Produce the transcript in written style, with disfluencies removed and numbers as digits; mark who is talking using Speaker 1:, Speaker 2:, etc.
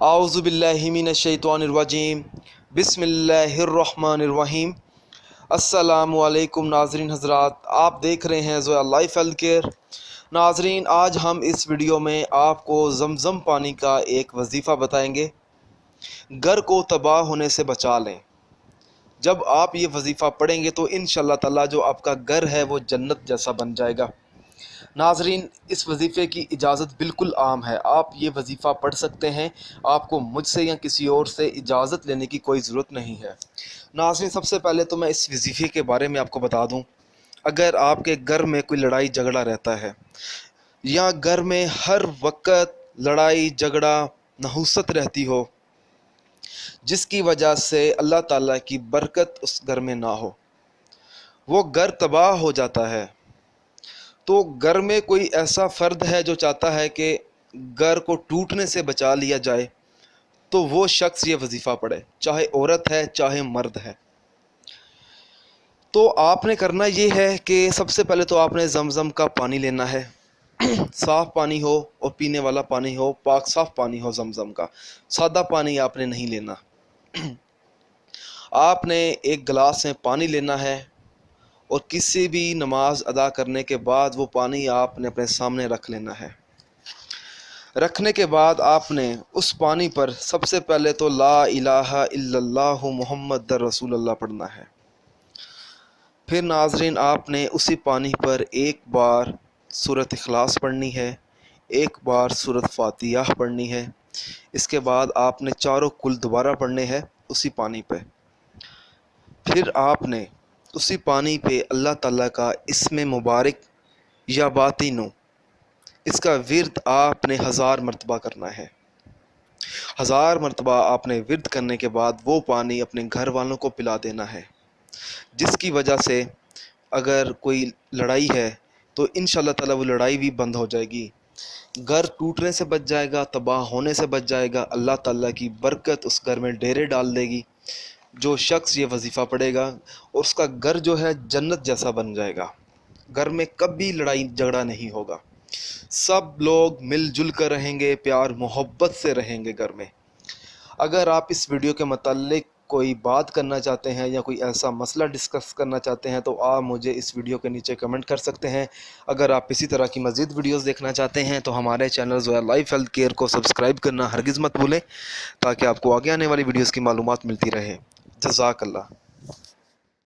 Speaker 1: اعوذ باللہ من الشیطان الرجیم، بسم اللہ الرحمن الرحیم۔ السلام علیکم ناظرین حضرات، آپ دیکھ رہے ہیں لائف ہیلتھ کیئر۔ ناظرین، آج ہم اس ویڈیو میں آپ کو زمزم پانی کا ایک وظیفہ بتائیں گے۔ گھر کو تباہ ہونے سے بچا لیں۔ جب آپ یہ وظیفہ پڑھیں گے تو انشاءاللہ تعالی جو آپ کا گھر ہے وہ جنت جیسا بن جائے گا۔ ناظرین، اس وظیفے کی اجازت بالکل عام ہے، آپ یہ وظیفہ پڑھ سکتے ہیں، آپ کو مجھ سے یا کسی اور سے اجازت لینے کی کوئی ضرورت نہیں ہے۔ ناظرین، سب سے پہلے تو میں اس وظیفے کے بارے میں آپ کو بتا دوں۔ اگر آپ کے گھر میں کوئی لڑائی جھگڑا رہتا ہے یا گھر میں ہر وقت لڑائی جھگڑا نحوست رہتی ہو جس کی وجہ سے اللہ تعالیٰ کی برکت اس گھر میں نہ ہو، وہ گھر تباہ ہو جاتا ہے، تو گھر میں کوئی ایسا فرد ہے جو چاہتا ہے کہ گھر کو ٹوٹنے سے بچا لیا جائے، تو وہ شخص یہ وظیفہ پڑھے، چاہے عورت ہے چاہے مرد ہے۔ تو آپ نے کرنا یہ ہے کہ سب سے پہلے تو آپ نے زمزم کا پانی لینا ہے، صاف پانی ہو اور پینے والا پانی ہو، پاک صاف پانی ہو زمزم کا، سادہ پانی آپ نے نہیں لینا۔ آپ نے ایک گلاس میں پانی لینا ہے اور کسی بھی نماز ادا کرنے کے بعد وہ پانی آپ نے اپنے سامنے رکھ لینا ہے۔ رکھنے کے بعد آپ نے اس پانی پر سب سے پہلے تو لا الہ الا اللہ محمد رسول اللہ پڑھنا ہے۔ پھر ناظرین، آپ نے اسی پانی پر ایک بار سورۃ اخلاص پڑھنی ہے، ایک بار سورۃ فاتحہ پڑھنی ہے۔ اس کے بعد آپ نے چاروں کل دوبارہ پڑھنے ہیں اسی پانی پہ۔ پھر آپ نے اسی پانی پہ اللہ تعالیٰ کا اسم مبارک یا باطنو، اس کا ورد آپ نے 1000 مرتبہ کرنا ہے۔ 1000 مرتبہ آپ نے ورد کرنے کے بعد وہ پانی اپنے گھر والوں کو پلا دینا ہے، جس کی وجہ سے اگر کوئی لڑائی ہے تو انشاءاللہ تعالیٰ وہ لڑائی بھی بند ہو جائے گی، گھر ٹوٹنے سے بچ جائے گا، تباہ ہونے سے بچ جائے گا، اللہ تعالیٰ کی برکت اس گھر میں ڈیرے ڈال دے گی۔ جو شخص یہ وظیفہ پڑھے گا اور اس کا گھر جو ہے جنت جیسا بن جائے گا، گھر میں کبھی لڑائی جھگڑا نہیں ہوگا، سب لوگ مل جل کر رہیں گے، پیار محبت سے رہیں گے گھر میں۔ اگر آپ اس ویڈیو کے متعلق کوئی بات کرنا چاہتے ہیں یا کوئی ایسا مسئلہ ڈسکس کرنا چاہتے ہیں تو آپ مجھے اس ویڈیو کے نیچے کمنٹ کر سکتے ہیں۔ اگر آپ اسی طرح کی مزید ویڈیوز دیکھنا چاہتے ہیں تو ہمارے چینل لائف ہیلتھ کیئر کو سبسکرائب کرنا ہرگز مت بھولیں، تاکہ آپ کو آگے آنے والی ویڈیوز کی معلومات ملتی رہے۔ جزاک اللہ۔